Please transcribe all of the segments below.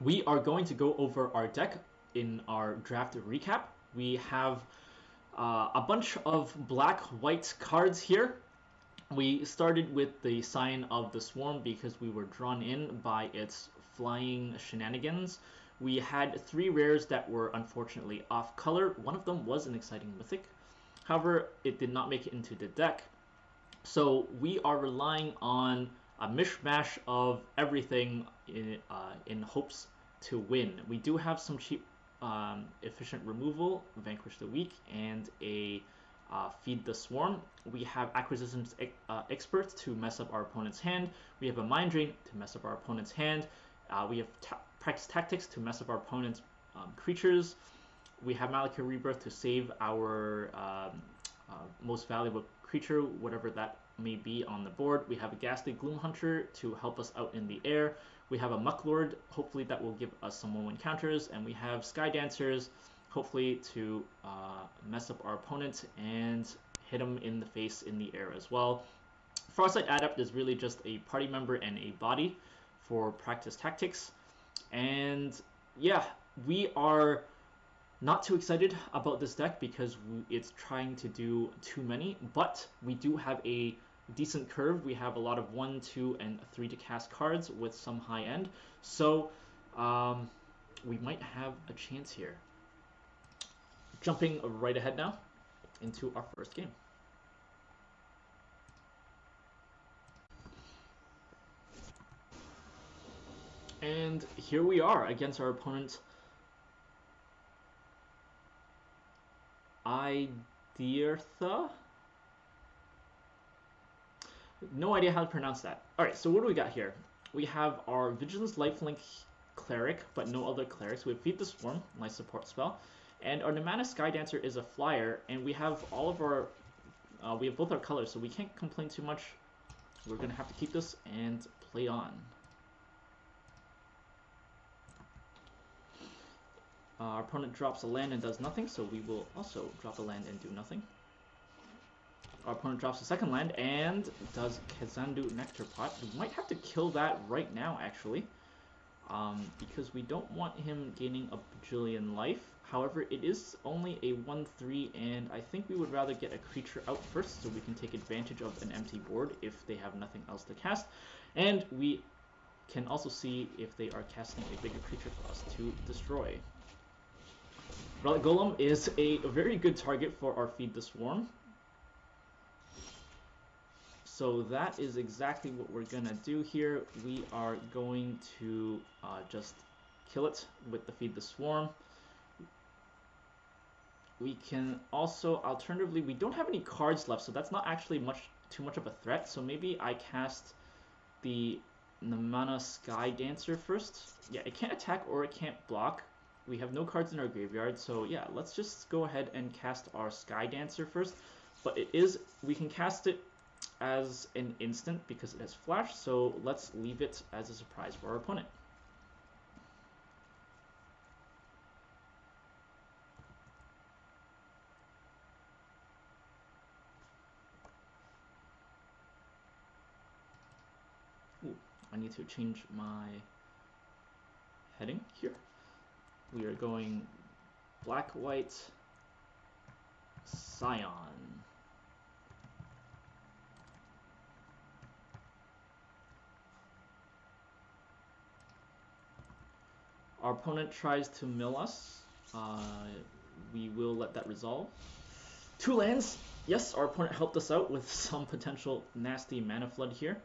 we are going to go over our deck in our draft recap. We have a bunch of black-white cards here. We started with the Scion of the Swarm because we were drawn in by its flying shenanigans. We had 3 rares that were unfortunately off color. One of them was an exciting mythic. However, it did not make it into the deck. So we are relying on a mishmash of everything in hopes to win. We do have some cheap efficient removal, Vanquish the Weak, and a Feed the Swarm. We have Acquisitions Expert to mess up our opponent's hand. We have a Mind Drain to mess up our opponent's hand. We have Practice Tactics to mess up our opponent's creatures. We have Malakir Rebirth to save our most valuable creature, whatever that may be on the board. We have a Ghastly Gloom Hunter to help us out in the air. We have a Mucklord, hopefully that will give us some one counters, and we have Sky Dancers, hopefully to mess up our opponent and hit him in the face in the air as well. Farsight Adept is really just a party member and a body for Practice Tactics. And yeah, we are not too excited about this deck because it's trying to do too many, but we do have a decent curve. We have a lot of 1, 2, and 3 to cast cards with some high end, so we might have a chance here. Jumping right ahead now into our first game. And here we are against our opponent, Idirtha? No idea how to pronounce that. Alright, so what do we got here? We have our Vigilance Lifelink Cleric, but no other clerics. We have Feed the Swarm, nice support spell. And our Nimana Sky Dancer is a flyer, and we have all of our... we have both our colors, so we can't complain too much. We're going to have to keep this and play on. Our opponent drops a land and does nothing, so we will also drop a land and do nothing. Our opponent drops a second land and does Kazandu Nectar Pot. We might have to kill that right now, actually, because we don't want him gaining a bajillion life. However, it is only a 1/3, and I think we would rather get a creature out first so we can take advantage of an empty board if they have nothing else to cast. And we can also see if they are casting a bigger creature for us to destroy. Relic Golem is a very good target for our Feed the Swarm. So that is exactly what we're going to do here. We are going to just kill it with the Feed the Swarm. We can also, alternatively, we don't have any cards left, so that's not actually too much of a threat. So maybe I cast the Nimana Sky Dancer first. Yeah, it can't attack or it can't block. We have no cards in our graveyard, so yeah, let's just go ahead and cast our Sky Dancer first. But we can cast it as an instant because it has flash, so let's leave it as a surprise for our opponent. Ooh, I need to change my heading here. We are going black, white, Scion. Our opponent tries to mill us. We will let that resolve. 2 lands. Yes, our opponent helped us out with some potential nasty mana flood here.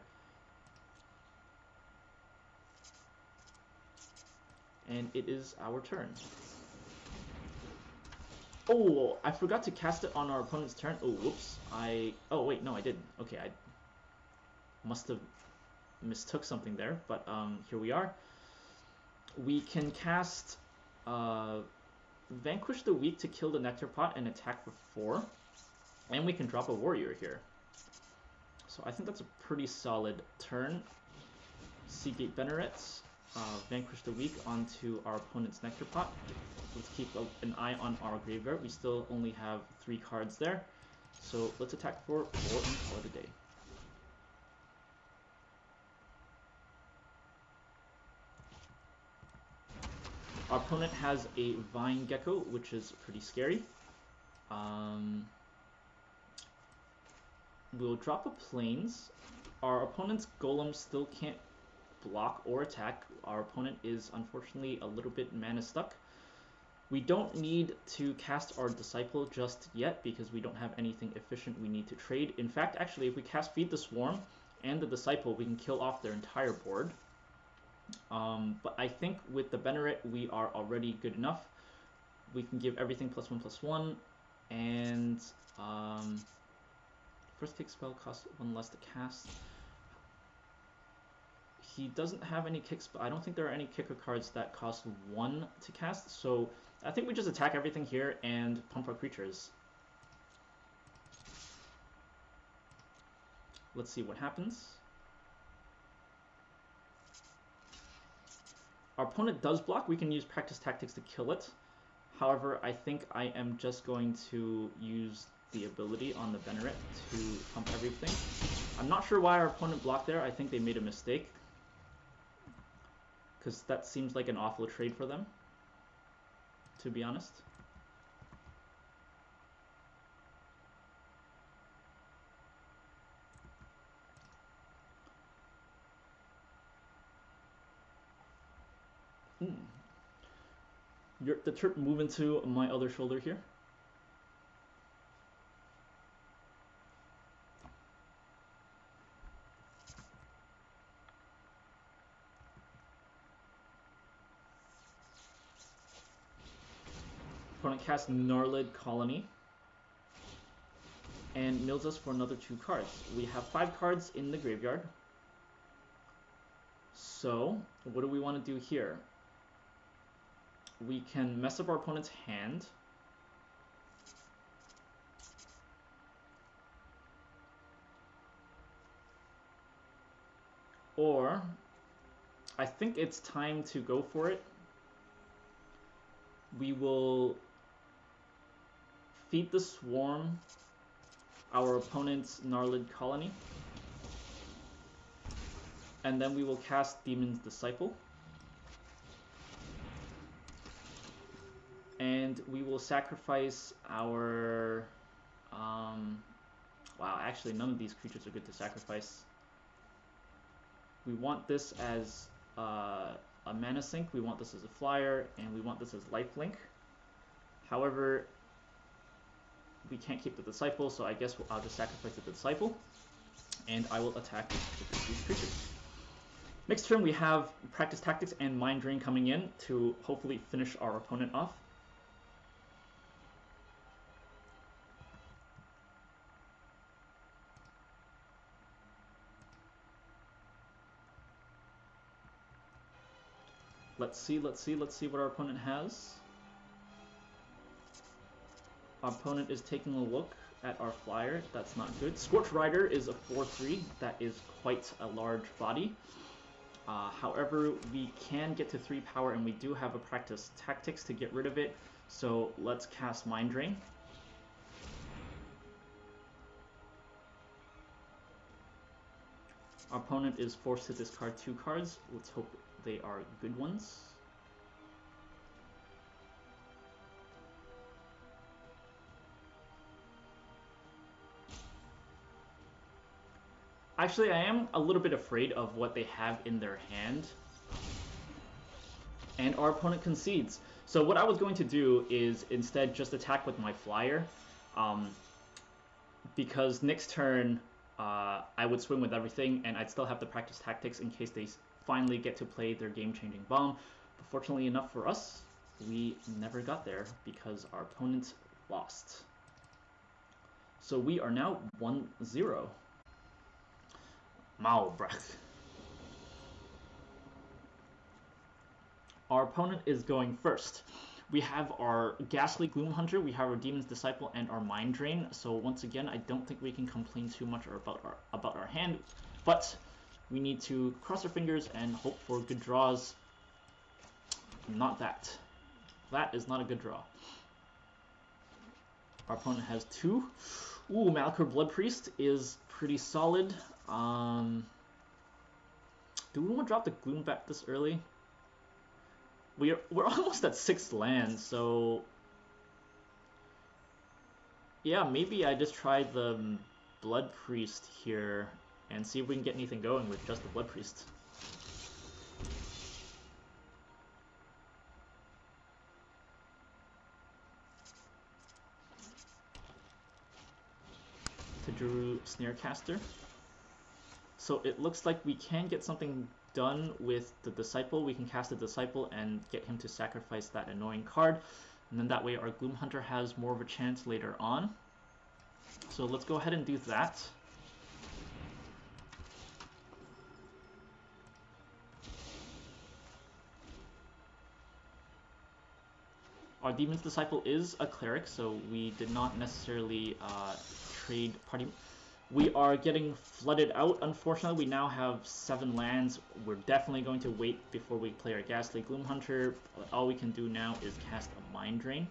And it is our turn. Oh, I forgot to cast it on our opponent's turn. Oh, whoops. Oh, wait, no, I didn't. Okay, I must have mistook something there, but here we are. We can cast Vanquish the Weak to kill the Nectar Pot and attack for 4. And we can drop a warrior here. So I think that's a pretty solid turn. Seagate Banneret. Vanquish the Weak onto our opponent's Nectar Pot. Let's keep an eye on our graveyard. We still only have 3 cards there. So let's attack for 4 and call it a day. Our opponent has a Vine Gecko, which is pretty scary. We'll drop a Plains. Our opponent's Golem still can't block or attack. Our opponent is unfortunately a little bit mana stuck. We don't need to cast our Disciple just yet because we don't have anything efficient we need to trade. In fact, actually, if we cast Feed the Swarm and the Disciple, we can kill off their entire board. But I think with the Banneret, we are already good enough. We can give everything +1/+1, and first kick spell costs 1 less to cast. He doesn't have any kicks, but I don't think there are any kicker cards that cost 1 to cast, so I think we just attack everything here and pump our creatures. Let's see what happens. Our opponent does block. We can use Practice Tactics to kill it. However, I think I am just going to use the ability on the Banneret to pump everything. I'm not sure why our opponent blocked there. I think they made a mistake, because that seems like an awful trade for them, to be honest. The turret move into my other shoulder here. Opponent casts Gnarlid Colony and mills us for another 2 cards. We have 5 cards in the graveyard. So, what do we want to do here? We can mess up our opponent's hand. Or, I think it's time to go for it. We will Feed the Swarm our opponent's Gnarlid Colony, and then we will cast Demon's Disciple, and we will sacrifice our wow, actually none of these creatures are good to sacrifice. We want this as a mana sink, we want this as a flyer, and we want this as lifelink. However, we can't keep the Disciple, so I guess I'll just sacrifice the Disciple, and I will attack these creatures. Next turn we have Practice Tactics and Mind Drain coming in to hopefully finish our opponent off. Let's see what our opponent has. Our opponent is taking a look at our flyer. That's not good. Scorch Rider is a 4/3. That is quite a large body. However, we can get to 3 power, and we do have a Practice Tactics to get rid of it. So let's cast Mind Drain. Our opponent is forced to discard 2 cards. Let's hope they are good ones. Actually, I am a little bit afraid of what they have in their hand. And our opponent concedes. So what I was going to do is instead just attack with my flyer. Because next turn, I would swing with everything, and I'd still have to Practice Tactics in case they finally get to play their game-changing bomb. But fortunately enough for us, we never got there because our opponent lost. So we are now 1-0. Malbrach. Our opponent is going first. We have our Ghastly Gloom Hunter, we have our Demon's Disciple, and our Mind Drain. So once again, I don't think we can complain too much about our hand, but we need to cross our fingers and hope for good draws. Not that. That is not a good draw. Our opponent has 2. Ooh, Malachor Bloodpriest is pretty solid. Do we want to drop the Gloom back this early? we're almost at 6 lands, so yeah, maybe I just try the Blood Priest here and see if we can get anything going with just the Blood Priest. To Drew Snarecaster. So it looks like we can get something done with the Disciple. We can cast the Disciple and get him to sacrifice that annoying card. And then that way our Gloom Hunter has more of a chance later on. So let's go ahead and do that. Our Demon's Disciple is a cleric, so we did not necessarily trade party. We are getting flooded out, unfortunately. We now have 7 lands. We're definitely going to wait before we play our Ghastly Gloom Hunter. All we can do now is cast a Mind Drain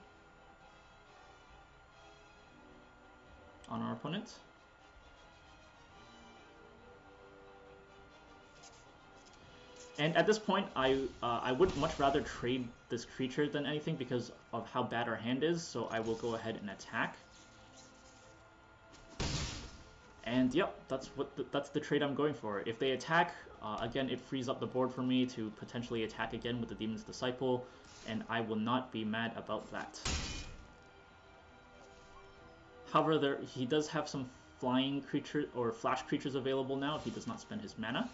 on our opponent. And at this point, I would much rather trade this creature than anything because of how bad our hand is, so I will go ahead and attack. And yep, that's the trade I'm going for. If they attack, again, it frees up the board for me to potentially attack again with the Demon's Disciple, and I will not be mad about that. However, he does have some flying creature or flash creatures available now if he does not spend his mana.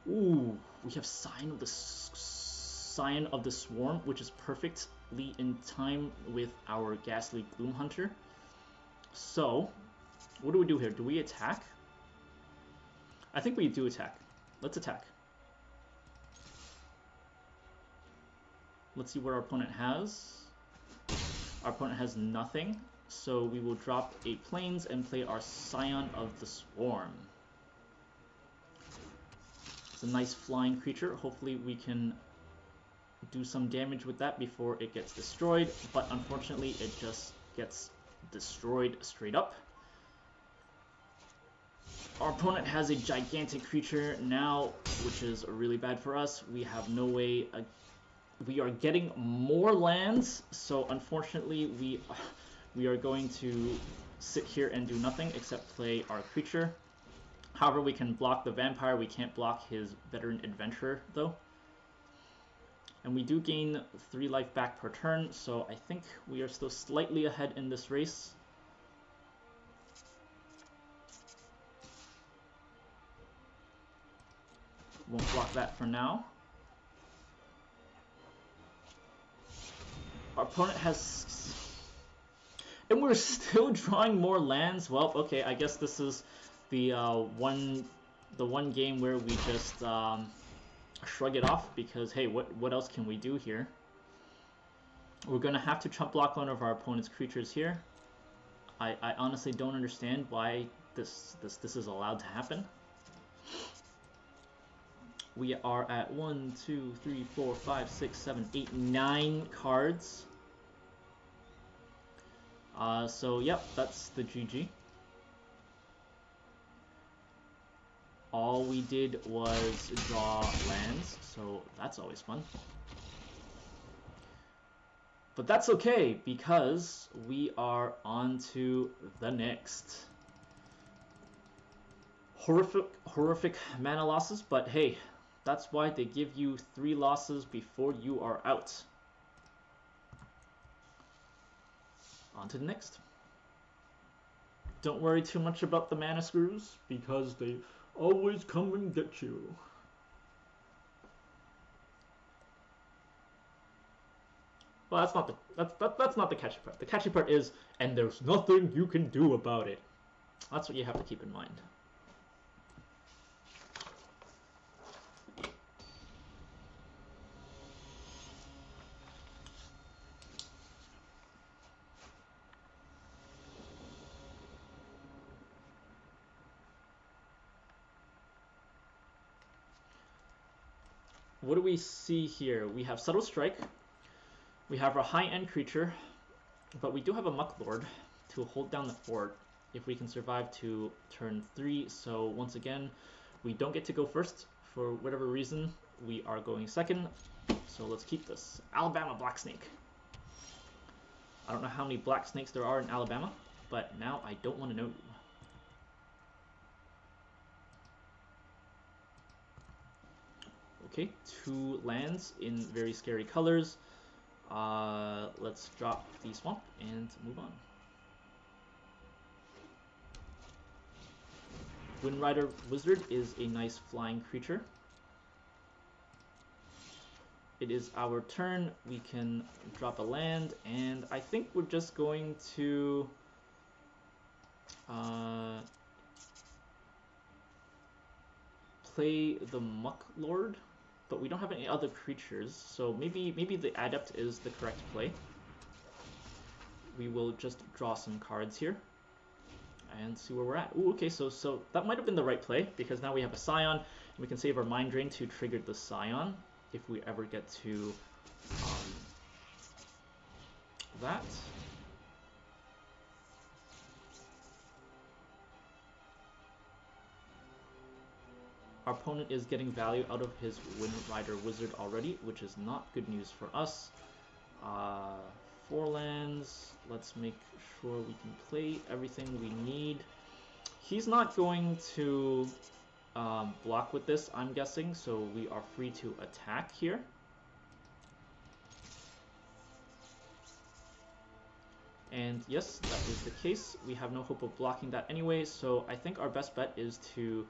Ooh, we have Scion of the Swarm, which is perfectly in time with our Ghastly Gloom Hunter. So, what do we do here? Do we attack? I think we do attack. Let's attack. Let's see what our opponent has. Our opponent has nothing, so we will drop 8 planes and play our Scion of the Swarm. It's a nice flying creature. Hopefully we can do some damage with that before it gets destroyed, but unfortunately it just gets destroyed straight up. Our opponent has a gigantic creature now, which is really bad for us. We have no way. We are getting more lands, so unfortunately we are going to sit here and do nothing except play our creature. However, we can block the Vampire. We can't block his Veteran Adventurer, though. And we do gain 3 life back per turn, so I think we are still slightly ahead in this race. Won't block that for now. Our opponent has... And we're still drawing more lands. Well, okay, I guess this is the one game where we just shrug it off because, hey, what else can we do here? We're going to have to chump block one of our opponent's creatures here. I honestly don't understand why this is allowed to happen. We are at 1, 2, 3, 4, 5, 6, 7, 8, 9 cards. So, yep, that's the GG. All we did was draw lands, so that's always fun. But that's okay, because we are on to the next. Horrific mana losses, but hey, that's why they give you 3 losses before you are out. On to the next. Don't worry too much about the mana screws, because they always come and get you. Well, that's not the catchy part. The catchy part is, and there's nothing you can do about it. That's what you have to keep in mind. What do we see here? We have Subtle Strike. We have our high-end creature, but we do have a Mucklord to hold down the fort if we can survive to turn 3. So once again, we don't get to go first for whatever reason. We are going second. So let's keep this. Alabama Black Snake. I don't know how many black snakes there are in Alabama, but now I don't want to know. Okay, 2 lands in very scary colors. Let's drop the swamp and move on. Windrider Wizard is a nice flying creature. It is our turn. We can drop a land, and I think we're just going to play the Muck Lord, but we don't have any other creatures, so maybe the Adept is the correct play. We will just draw some cards here and see where we're at. Ooh, okay, so that might have been the right play, because now we have a Scion, and we can save our Mind Drain to trigger the Scion if we ever get to that. Our opponent is getting value out of his Windrider Wizard already, which is not good news for us. 4 lands. Let's make sure we can play everything we need. He's not going to block with this, I'm guessing, so we are free to attack here. And yes, that is the case. We have no hope of blocking that anyway, so I think our best bet is to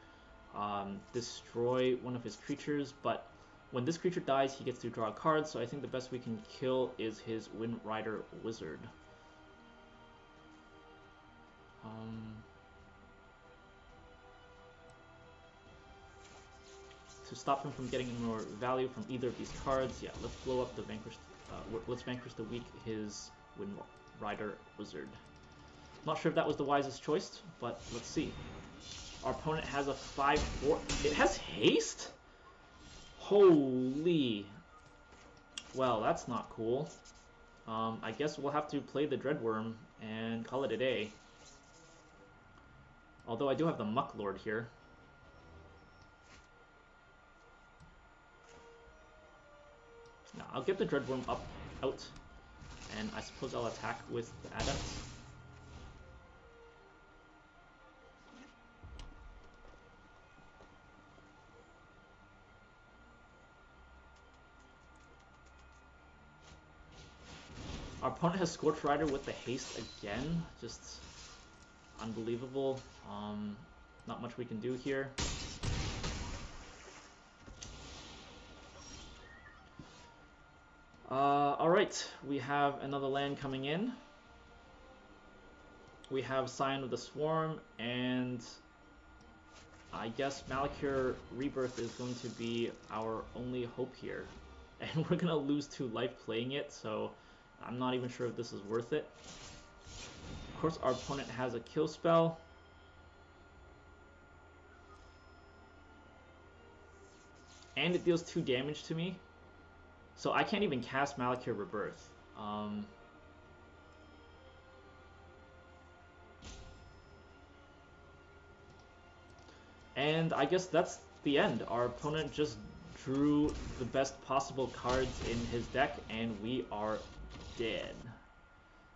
destroy one of his creatures, but when this creature dies, he gets to draw a card, so I think the best we can kill is his Windrider Wizard. To stop him from getting more value from either of these cards, yeah, let's blow up the vanquished. Let's vanquish the weak his Windrider Wizard. Not sure if that was the wisest choice, but let's see. Our opponent has a 5/4. It has haste? Holy. Well, that's not cool. I guess we'll have to play the Dreadworm and call it a day. Although I do have the Muck Lord here. Now, I'll get the Dreadworm out, and I suppose I'll attack with the Adept. Our opponent has Scorch Rider with the haste again. Just unbelievable. Not much we can do here. Alright, we have another land coming in. We have Scion of the Swarm, and I guess Malakir Rebirth is going to be our only hope here. And we're gonna lose 2 life playing it, so I'm not even sure if this is worth it. Of course, our opponent has a kill spell. And it deals 2 damage to me. So I can't even cast Malakir Rebirth. And I guess that's the end. Our opponent just drew the best possible cards in his deck, and we are dead.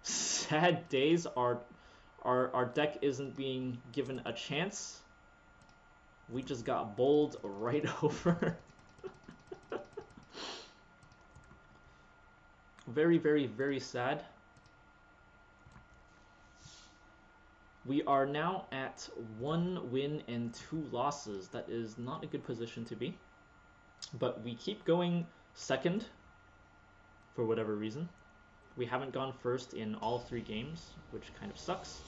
Sad days. Our deck isn't being given a chance. We just got bowled right over. Very, very, very sad. We are now at 1 win and 2 losses. That is not a good position to be. But we keep going second for whatever reason. We haven't gone first in all 3 games, which kind of sucks.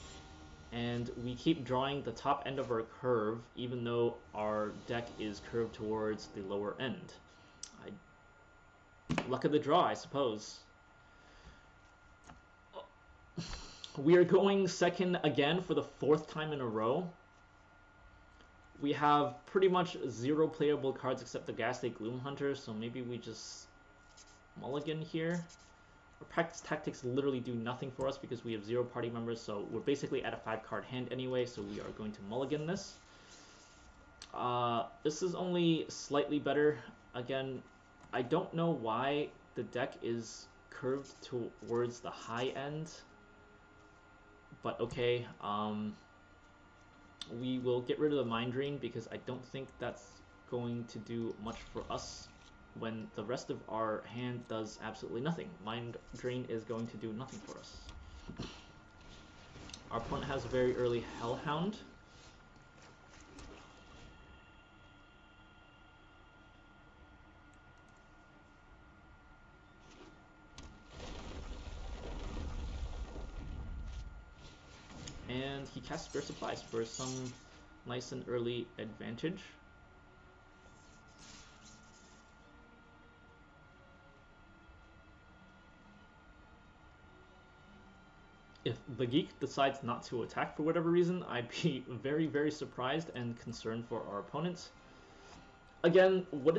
And we keep drawing the top end of our curve, even though our deck is curved towards the lower end. Luck of the draw, I suppose. We are going second again for the 4th time in a row. We have pretty much 0 playable cards except the Ghastly Gloomhunter, so maybe we just mulligan here. Our practice tactics literally do nothing for us because we have 0 party members, so we're basically at a 5-card hand anyway, so we are going to mulligan this. This is only slightly better. Again, I don't know why the deck is curved towards the high end, but okay. We will get rid of the Mind Drain because I don't think that's going to do much for us when the rest of our hand does absolutely nothing. Mind Drain is going to do nothing for us. Our opponent has a very early Hellhound. And he casts Spare Supplies for some nice and early advantage. If the Geek decides not to attack for whatever reason, I'd be very, very surprised and concerned for our opponents. Again, what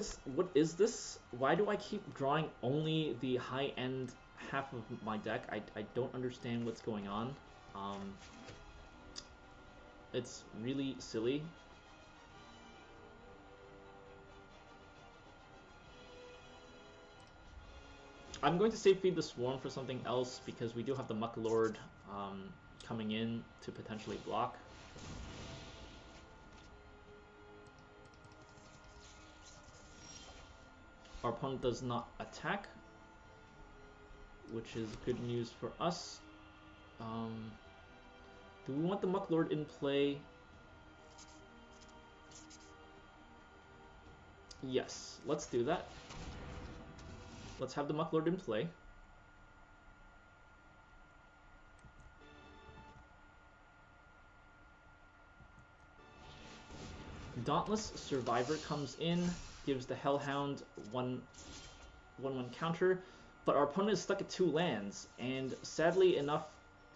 is this? Why do I keep drawing only the high-end half of my deck? I don't understand what's going on. It's really silly. I'm going to save Feed the Swarm for something else because we do have the Muck Lord coming in to potentially block. Our opponent does not attack, which is good news for us. Do we want the Muck Lord in play? Yes, let's do that. Let's have the Muck Lord in play. Dauntless Survivor comes in, gives the Hellhound 1/1 counter, but our opponent is stuck at 2 lands, and sadly enough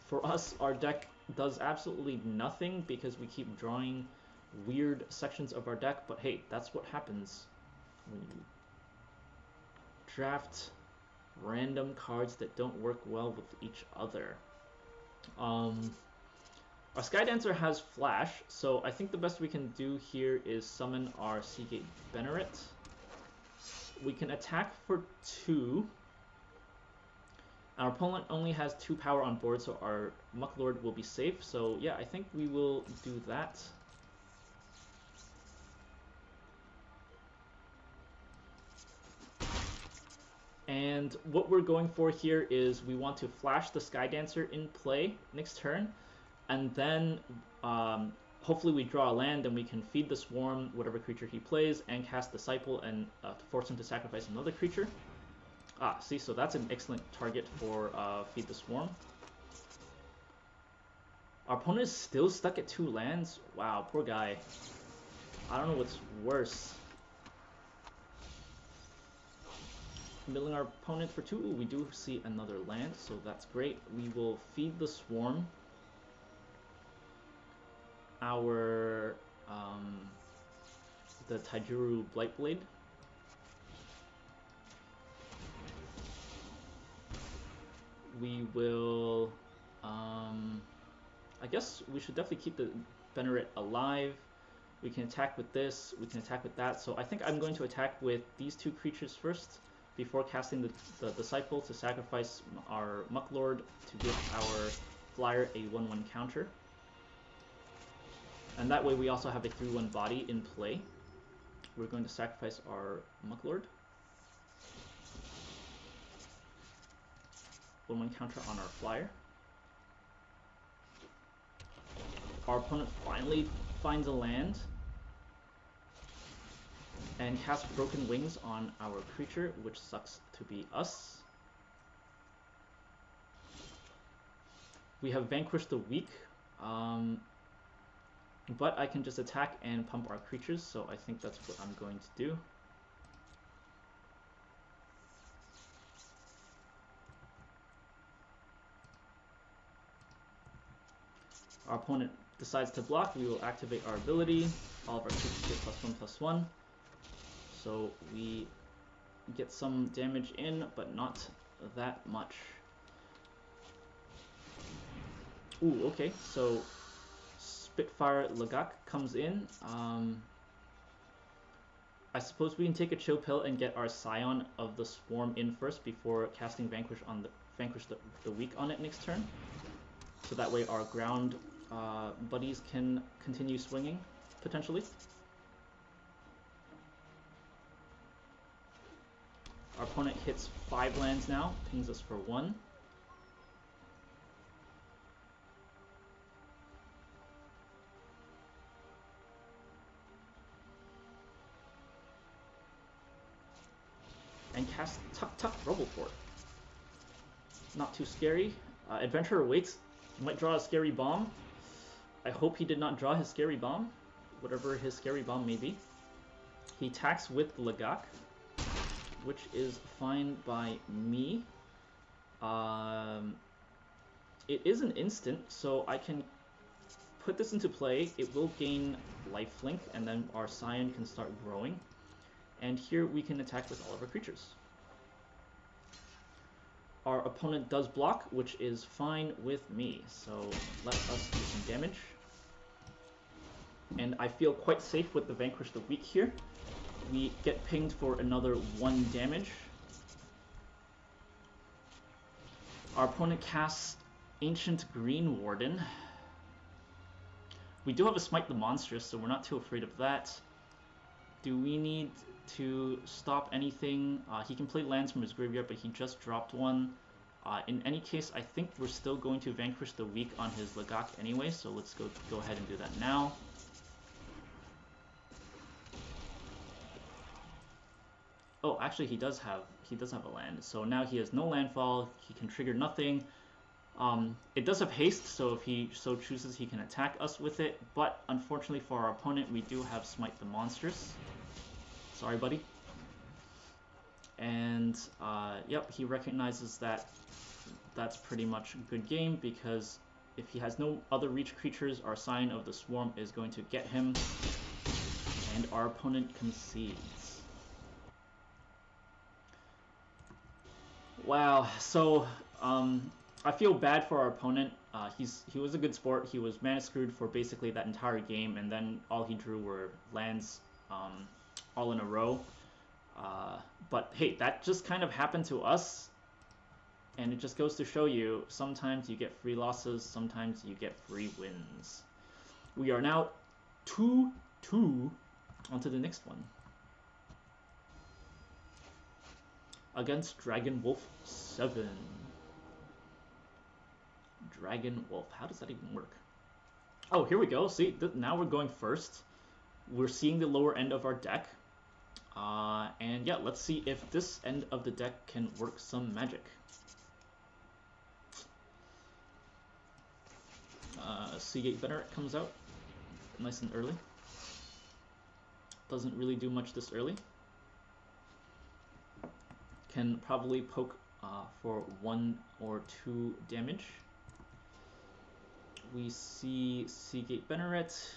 for us, our deck does absolutely nothing because we keep drawing weird sections of our deck, but hey, that's what happens when you draft random cards that don't work well with each other. Our Skydancer has Flash, so I think the best we can do here is summon our Seagate Banneret. We can attack for 2. Our opponent only has 2 power on board, so our Muck Lord will be safe. So yeah, I think we will do that. And what we're going for here is we want to flash the Skydancer in play next turn, and then hopefully we draw a land, and we can feed the Swarm whatever creature he plays and cast Disciple and force him to sacrifice another creature. Ah, see, so that's an excellent target for Feed the Swarm. Our opponent is still stuck at 2 lands? Wow, poor guy. I don't know what's worse. Milling our opponent for 2. Ooh, we do see another land, so that's great. We will Feed the Swarm our the Taijuru Blightblade. We will I guess we should definitely keep the Banneret alive. We can attack with this, we can attack with that. So I think I'm going to attack with these 2 creatures first before casting the Disciple to sacrifice our Muck Lord to give our flyer a 1/1 counter. And that way we also have a 3/1 body in play. We're going to sacrifice our Muck Lord. 1/1 counter on our flyer. Our opponent finally finds a land and casts Broken Wings on our creature, which sucks to be us. We have Vanquished the Weak, but I can just attack and pump our creatures, so I think that's what I'm going to do. Our opponent decides to block. We will activate our ability. All of our creatures get +1/+1. So we get some damage in, but not that much. Ooh, okay, so Spitfire Lagak comes in. I suppose we can take a chill pill and get our Scion of the Swarm in first before casting Vanquish the Weak on it next turn. So that way our ground buddies can continue swinging, potentially. Our opponent hits 5 lands now, pings us for 1. And cast Tuk Tuk Roboport. Not too scary. Adventurer waits. He might draw a scary bomb. I hope he did not draw his scary bomb, whatever his scary bomb may be. He attacks with Lagak, which is fine by me. It is an instant, so I can put this into play. It will gain lifelink, and then our Scion can start growing. And here we can attack with all of our creatures. Our opponent does block, which is fine with me. So let us do some damage. And I feel quite safe with the Vanquish the Weak here. We get pinged for another 1 damage. Our opponent casts Ancient Green Warden. We do have a Smite the Monstrous, so we're not too afraid of that. Do we need to stop anything? He can play lands from his graveyard, but he just dropped one. In any case, I think we're still going to Vanquish the Weak on his Lagak anyway, so let's go ahead and do that now. Oh, actually he does have a land, so now he has no landfall. He can trigger nothing. It does have haste, so if he so chooses, he can attack us with it. But unfortunately for our opponent, we do have Smite the Monstrous. Sorry, buddy. And yep, he recognizes that that's pretty much a good game, because if he has no other reach creatures, our Scion of the Swarm is going to get him, and our opponent concedes. Wow, so I feel bad for our opponent. He was a good sport. He was mana screwed for basically that entire game, and then all he drew were lands all in a row. But hey, that just kind of happened to us, and it just goes to show you, sometimes you get free losses, sometimes you get free wins. We are now 2-2 onto the next one. Against Dragon Wolf 7. Dragon Wolf, how does that even work? Oh, here we go. See, now we're going first. We're seeing the lower end of our deck. And yeah, let's see if this end of the deck can work some magic. Seagate Venerate comes out nice and early. Doesn't really do much this early. Can probably poke for 1 or 2 damage. We see Seagate Venerate.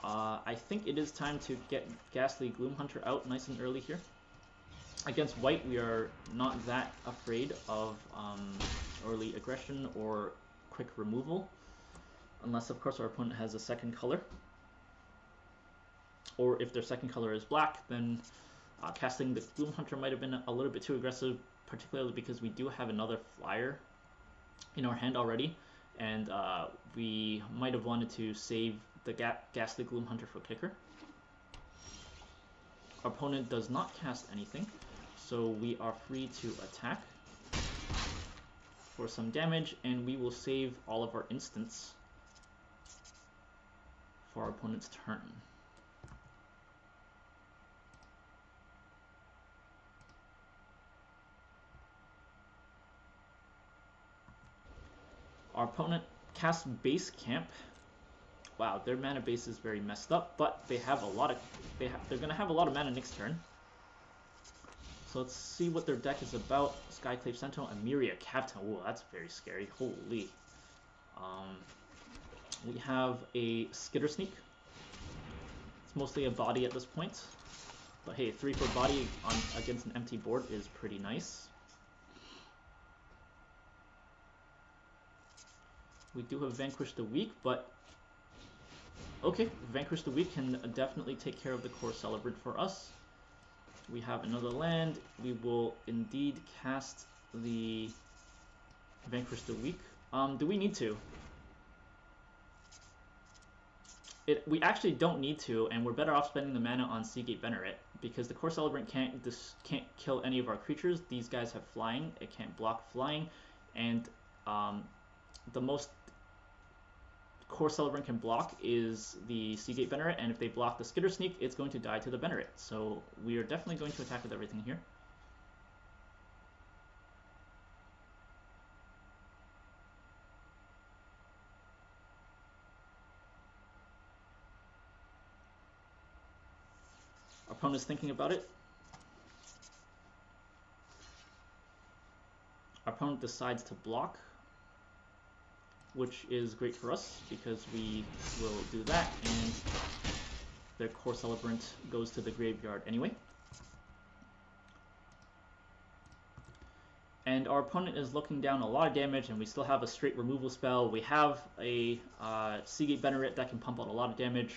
I think it is time to get Ghastly Gloomhunter out nice and early here. Against white, we are not that afraid of early aggression or quick removal, unless of course our opponent has a second color. Or if their second color is black, then casting the Gloomhunter might have been a little bit too aggressive, particularly because we do have another flyer in our hand already, and we might have wanted to save the Ghastly Gloomhunter for kicker. Our opponent does not cast anything, so we are free to attack for some damage, and we will save all of our instants for our opponent's turn. Our opponent casts Base Camp. Wow, their mana base is very messed up, but they have a lot of they're gonna have a lot of mana next turn. So let's see what their deck is about. Skyclave Sentinel, Emiria Captain. Whoa, that's very scary. Holy. We have a Skitter Sneak. It's mostly a body at this point, but hey, 3 for body against an empty board is pretty nice. We do have Vanquish the Weak, but Okay, Vanquish the Weak can definitely take care of the Core Celebrant for us. We have another land. We will indeed cast the Vanquish the Weak. Do we need to? We actually don't need to, and we're better off spending the mana on Seagate Venerate, because the Core Celebrant can't kill any of our creatures. These guys have flying. It can't block flying, and the most Core Celebrant can block is the Seagate Venerate, and if they block the Skitter Sneak, it's going to die to the Venerate. So we are definitely going to attack with everything here. Our opponent's thinking about it. Our opponent decides to block, which is great for us because we will do that, and their Core Celebrant goes to the graveyard anyway. And our opponent is looking down a lot of damage, and we still have a straight removal spell. We have a Seagate Venerate that can pump out a lot of damage.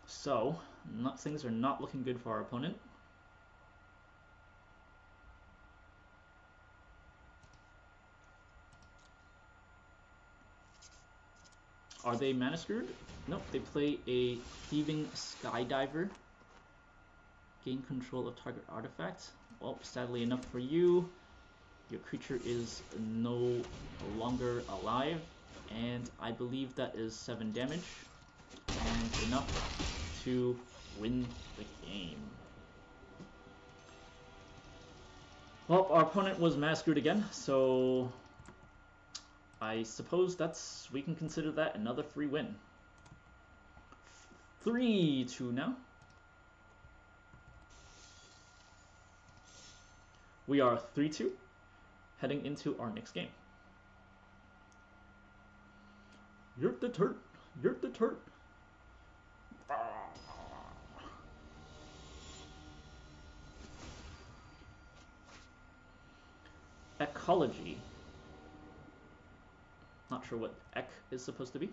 So, things are not looking good for our opponent. Are they mana screwed? Nope, they play a Thieving Skydiver. Gain control of target artifact. Well, sadly enough for you, your creature is no longer alive, and I believe that is 7 damage, and enough to win the game. Well, our opponent was mana screwed again, so I suppose we can consider that another free win. 3-2 now. We are 3-2, heading into our next game. You're the turd. You're the turd. Ecology. Not sure what ec is supposed to be.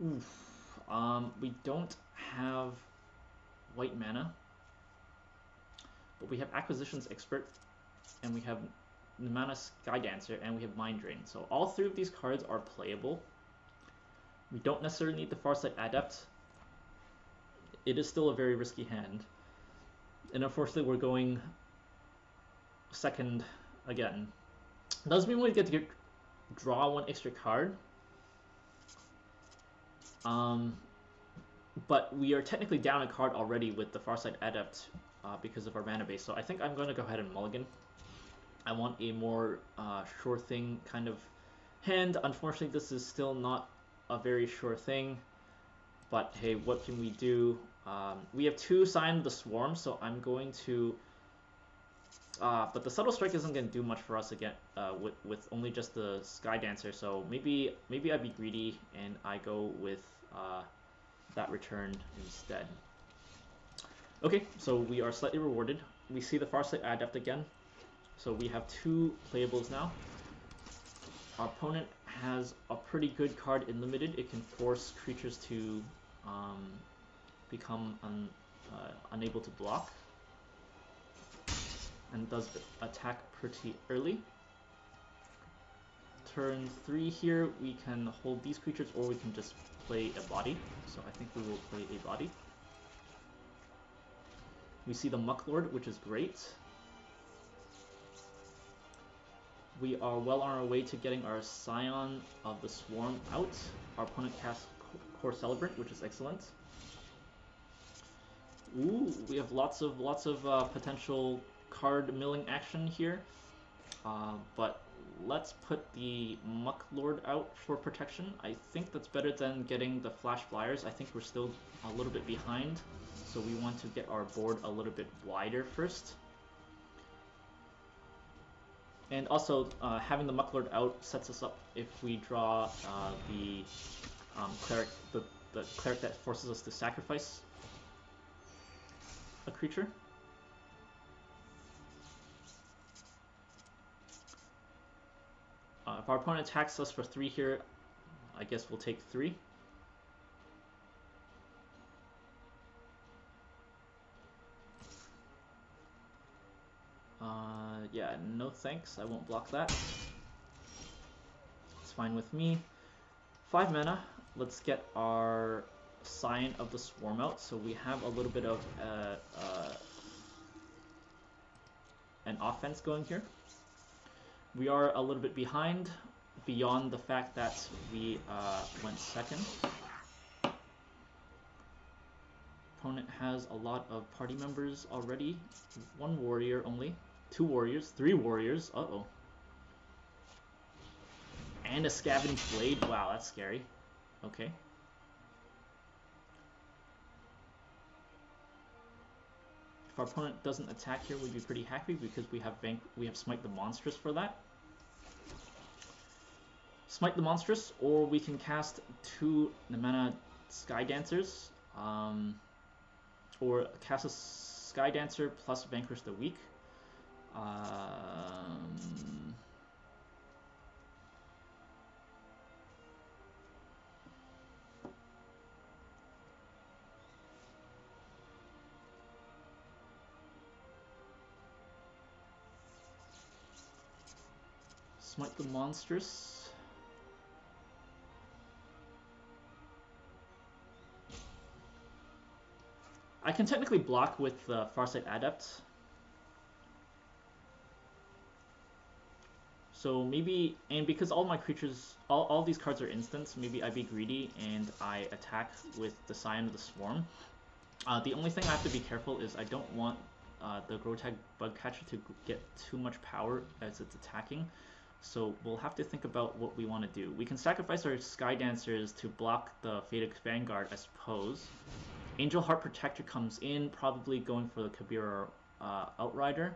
Oof. We don't have white mana, but we have Acquisitions Expert, and we have Mana Sky Dancer, and we have Mind Drain. So all 3 of these cards are playable. We don't necessarily need the Farsight Adept. It is still a very risky hand. And unfortunately, we're going second again. Doesn't mean we get to draw 1 extra card. But we are technically down a card already with the Farsight Adept because of our mana base. So I think I'm going to go ahead and mulligan. I want a more sure thing kind of hand. Unfortunately, this is still not a very sure thing. But hey, what can we do? We have 2 Scion of the Swarm, so I'm going to... but the Subtle Strike isn't going to do much for us again with only just the Sky Dancer. So maybe I'd be greedy and I go with that return instead. Okay, so we are slightly rewarded. We see the Farsight Adept again. So we have 2 playables now. Our opponent has a pretty good card in Limited. It can force creatures to become unable to block, and does attack pretty early. Turn 3 here, we can hold these creatures, or we can just play a body. So I think we will play a body. We see the Mucklord, which is great. We are well on our way to getting our Scion of the Swarm out. Our opponent casts Core Celebrant, which is excellent. Ooh, we have lots of potential card milling action here. But let's put the Mucklord out for protection. I think that's better than getting the Flash Flyers. I think we're still a little bit behind, so we want to get our board a little bit wider first. And also, having the Mucklord out sets us up if we draw the cleric, the cleric that forces us to sacrifice a creature. If our opponent attacks us for 3 here, I guess we'll take 3. Yeah, no thanks. I won't block that. It's fine with me. 5 mana. Let's get our Scion of the Swarm out, so we have a little bit of an offense going here. We are a little bit behind, beyond the fact that we went second. Opponent has a lot of party members already. 1 warrior only. 2 warriors. 3 warriors. Uh-oh. And a Scavenge Blade. Wow, that's scary. Okay. If our opponent doesn't attack here, we'd be pretty happy because we have Smite the Monstrous for that. Smite the Monstrous, or we can cast 2 mana Sky Dancers, or cast a Sky Dancer plus Vanquish the Weak. Smite the Monstrous. I can technically block with Farsight Adept. So maybe, and because all my creatures, all these cards are instants, maybe I be greedy and I attack with the Scion of the Swarm. The only thing I have to be careful is I don't want the Grotag Bugcatcher to get too much power as it's attacking. So we'll have to think about what we want to do. We can sacrifice our Sky Dancers to block the Phaedox Vanguard, I suppose. Angel Heart Protector comes in, probably going for the Kabira Outrider.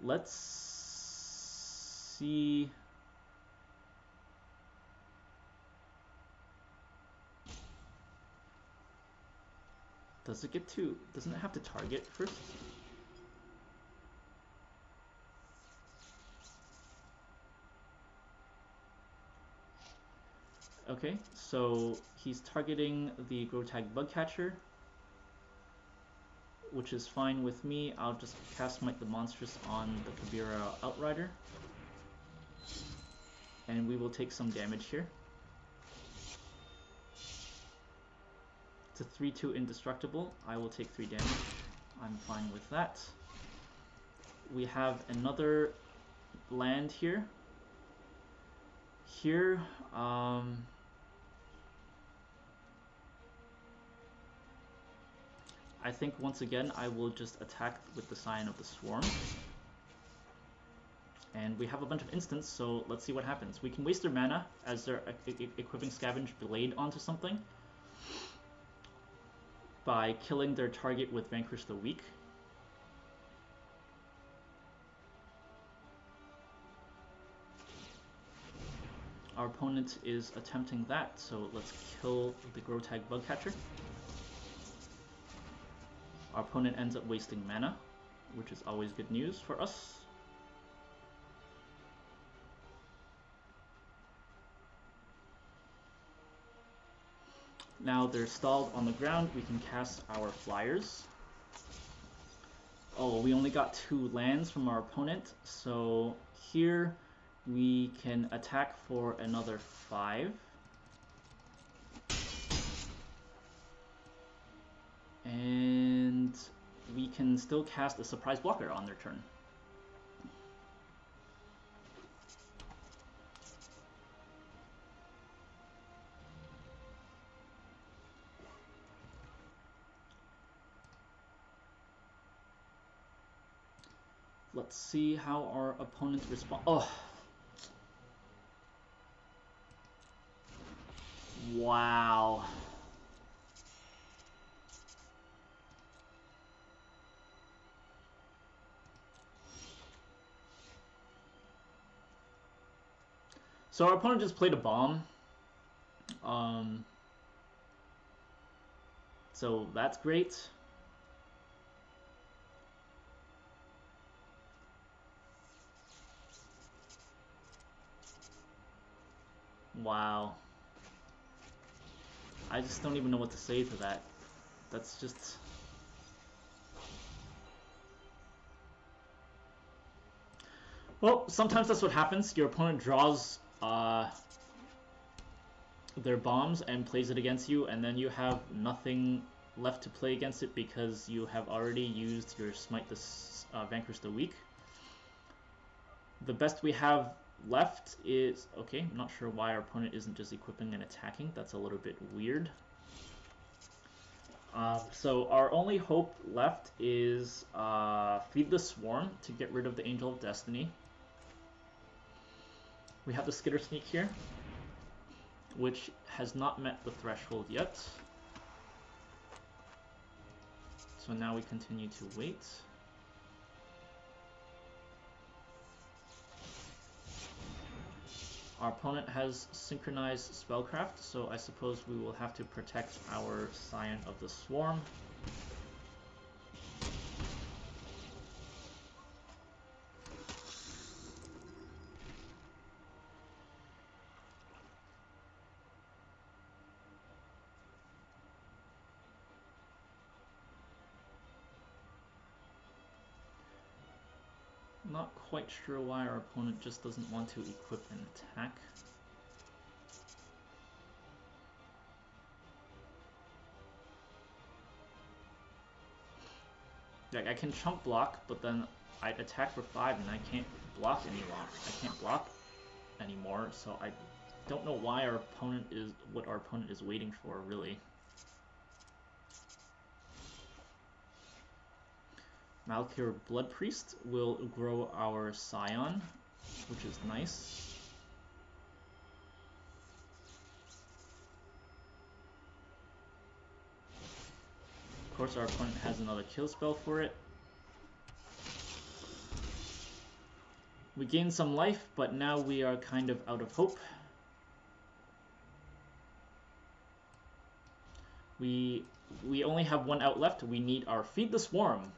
Let's see. Doesn't it have to target first? Okay, so he's targeting the Grotag Bugcatcher, which is fine with me. I'll just cast Smite the Monstrous on the Kabira Outrider, and we will take some damage here. It's a 3/2 indestructible. I will take 3 damage. I'm fine with that. We have another land here. Here, I think once again I will just attack with the Scion of the Swarm. And we have a bunch of instants, so let's see what happens. We can waste their mana as they're equipping Scavenge Blade onto something by killing their target with Vanquish the Weak. Our opponent is attempting that, so let's kill the Grotag Bugcatcher. Our opponent ends up wasting mana, which is always good news for us. Now they're stalled on the ground, we can cast our flyers. Oh, we only got 2 lands from our opponent, so here we can attack for another 5. And we can still cast a Surprise Blocker on their turn. Let's see how our opponent responds. Oh! Wow. So our opponent just played a bomb. So that's great. Wow. I just don't even know what to say to that. That's just... Well, sometimes that's what happens. Your opponent draws their bombs and plays it against you, and then you have nothing left to play against it because you have already used your Smite the Vanquish the Weak. The best we have left is... Okay, I'm not sure why our opponent isn't just equipping and attacking. That's a little bit weird. So our only hope left is Feed the Swarm to get rid of the Angel of Destiny. We have the Skitter Sneak here, which has not met the threshold yet. So now we continue to wait. Our opponent has synchronized Spellcraft, so I suppose we will have to protect our Scion of the Swarm. Not quite sure why our opponent just doesn't want to equip and attack. Like, I can chump block, but then I attack for 5 and I can't block anymore, so I don't know why our opponent is what our opponent is waiting for, really. Malkir Blood Priest will grow our Scion, which is nice. Of course, our opponent has another kill spell for it. We gained some life, but now we are kind of out of hope. We only have one out left. We need our Feed the Swarm.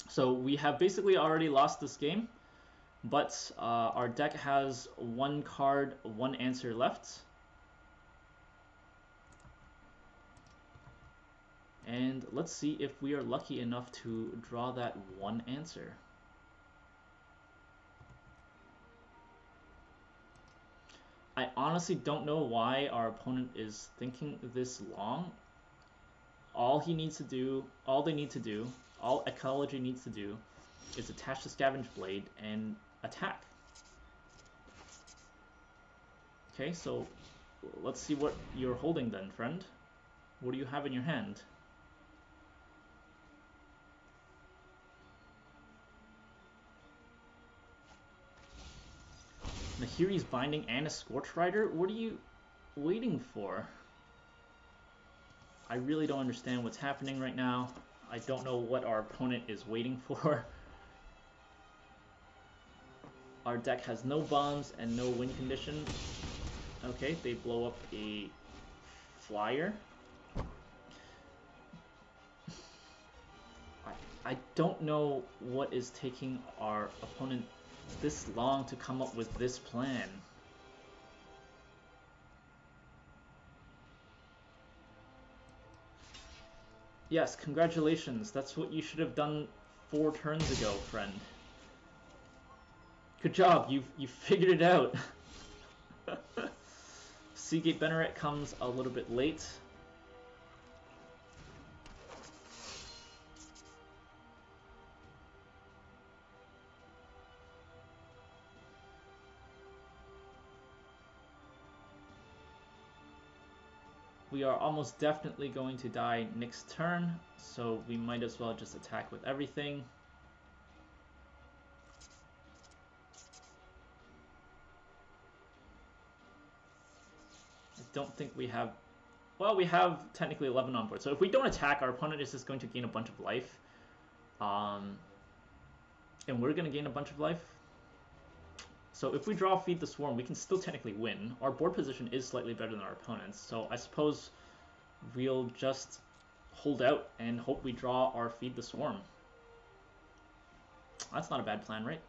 So we have basically already lost this game, but our deck has one card, one answer left. And let's see if we are lucky enough to draw that one answer. I honestly don't know why our opponent is thinking this long. All they need to do, all Ecology needs to do, is attach the Scavenge Blade and attack. Okay, so let's see what you're holding then, friend. What do you have in your hand? Nahiri's Binding and a Scorch Rider? What are you waiting for? I really don't understand what's happening right now. I don't know what our opponent is waiting for. Our deck has no bombs and no win condition. Okay, they blow up a flyer. I don't know what is taking our opponent this long to come up with this plan. Yes, congratulations. That's what you should have done 4 turns ago, friend. Good job. You figured it out. Seagate Benneret comes a little bit late. We are almost definitely going to die next turn, so we might as well just attack with everything. I don't think we have... Well, we have technically 11 on board, so if we don't attack, our opponent is just going to gain a bunch of life. And we're going to gain a bunch of life. So if we draw Feed the Swarm, we can still technically win. Our board position is slightly better than our opponent's, so I suppose we'll just hold out and hope we draw our Feed the Swarm. That's not a bad plan, right?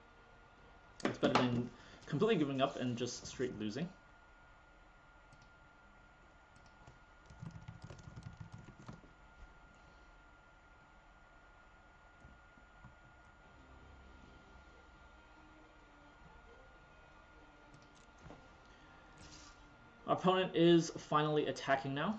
It's better than completely giving up and just straight losing. Our opponent is finally attacking now.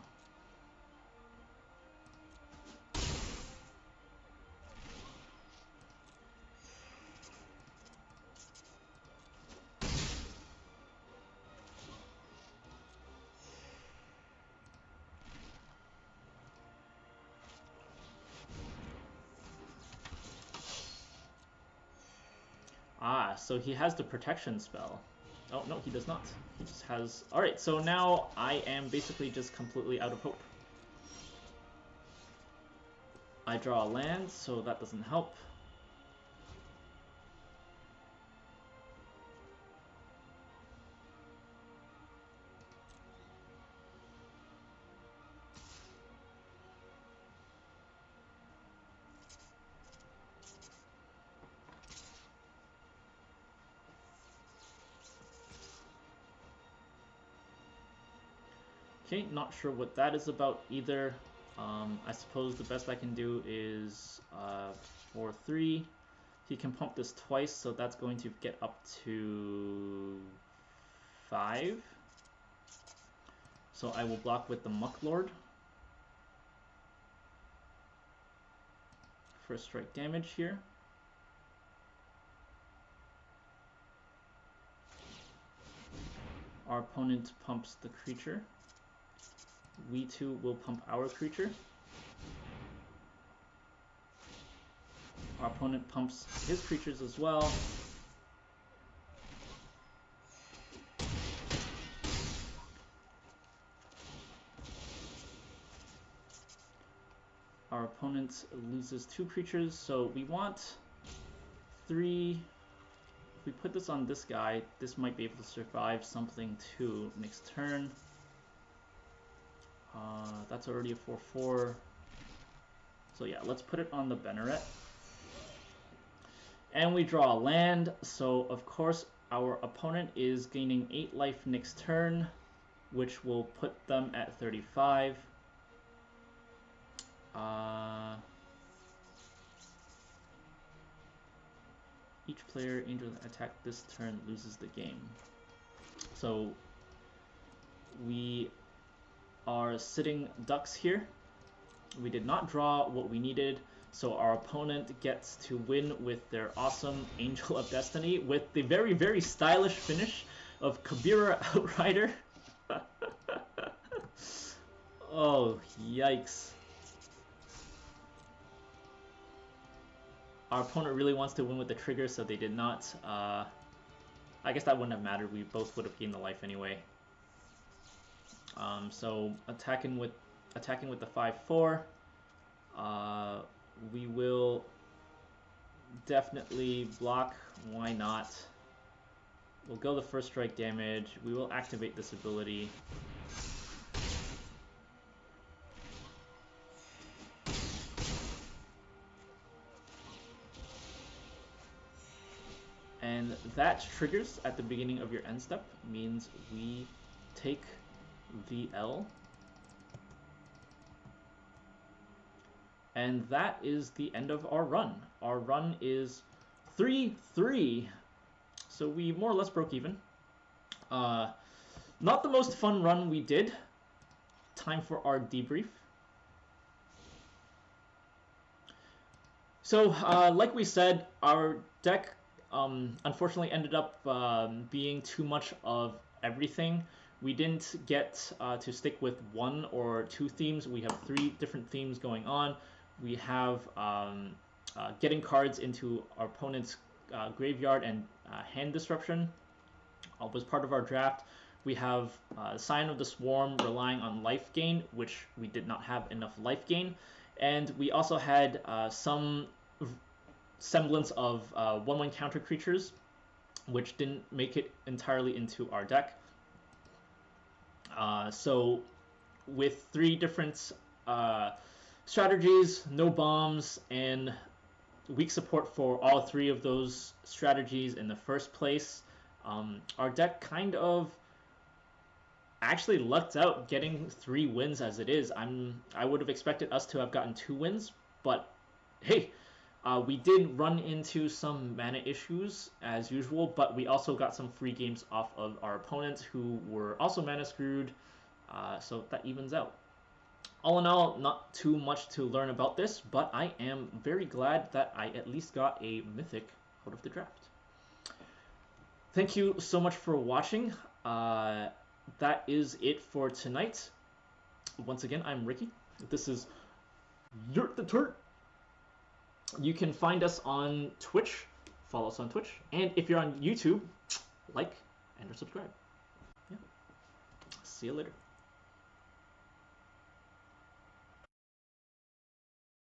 Ah, so he has the protection spell. Oh, no, he does not. He just has... Alright, so now I am basically just completely out of hope. I draw a land, so that doesn't help. Okay, not sure what that is about either. I suppose the best I can do is 4-3. He can pump this twice, so that's going to get up to 5. So I will block with the Muck Lord. First strike damage here. Our opponent pumps the creature. We too will pump our creature. Our opponent pumps his creatures as well. Our opponent loses 2 creatures, so we want 3. If we put this on this guy, this might be able to survive something too next turn. That's already a 4-4. So yeah, let's put it on the Banneret. And we draw a land, so of course our opponent is gaining 8 life next turn, which will put them at 35. Each player entering the attack this turn loses the game. So we are sitting ducks here. We did not draw what we needed, so our opponent gets to win with their awesome Angel of Destiny with the very, very stylish finish of Kabira Outrider. Oh, yikes. Our opponent really wants to win with the trigger, so they did not. I guess that wouldn't have mattered. We both would have gained the life anyway. So attacking with the 5-4. We will definitely block. Why not? We'll go the first strike damage. We will activate this ability. And that triggers at the beginning of your end step, means we take the L. And that is the end of our run. Our run is 3-3. So we more or less broke even. Not the most fun run we did. Time for our debrief. So, like we said, our deck unfortunately ended up being too much of everything. We didn't get to stick with 1 or 2 themes. We have 3 different themes going on. We have getting cards into our opponent's graveyard and hand disruption was part of our draft. We have Scion of the Swarm relying on life gain, which we did not have enough life gain. And we also had some semblance of 1/1 counter creatures, which didn't make it entirely into our deck. So with 3 different strategies, no bombs, and weak support for all 3 of those strategies in the first place, our deck kind of actually lucked out getting 3 wins as it is. I would have expected us to have gotten 2 wins, but hey, We did run into some mana issues as usual, but we also got some free games off of our opponents who were also mana screwed, so that evens out. All in all, not too much to learn about this, but I am very glad that I at least got a mythic out of the draft. Thank you so much for watching. That is it for tonight. Once again, I'm Ricky. This is Yurt the Turk. You can find us on Twitch. Follow us on Twitch. And if you're on YouTube, like and or subscribe. Yeah. See you later.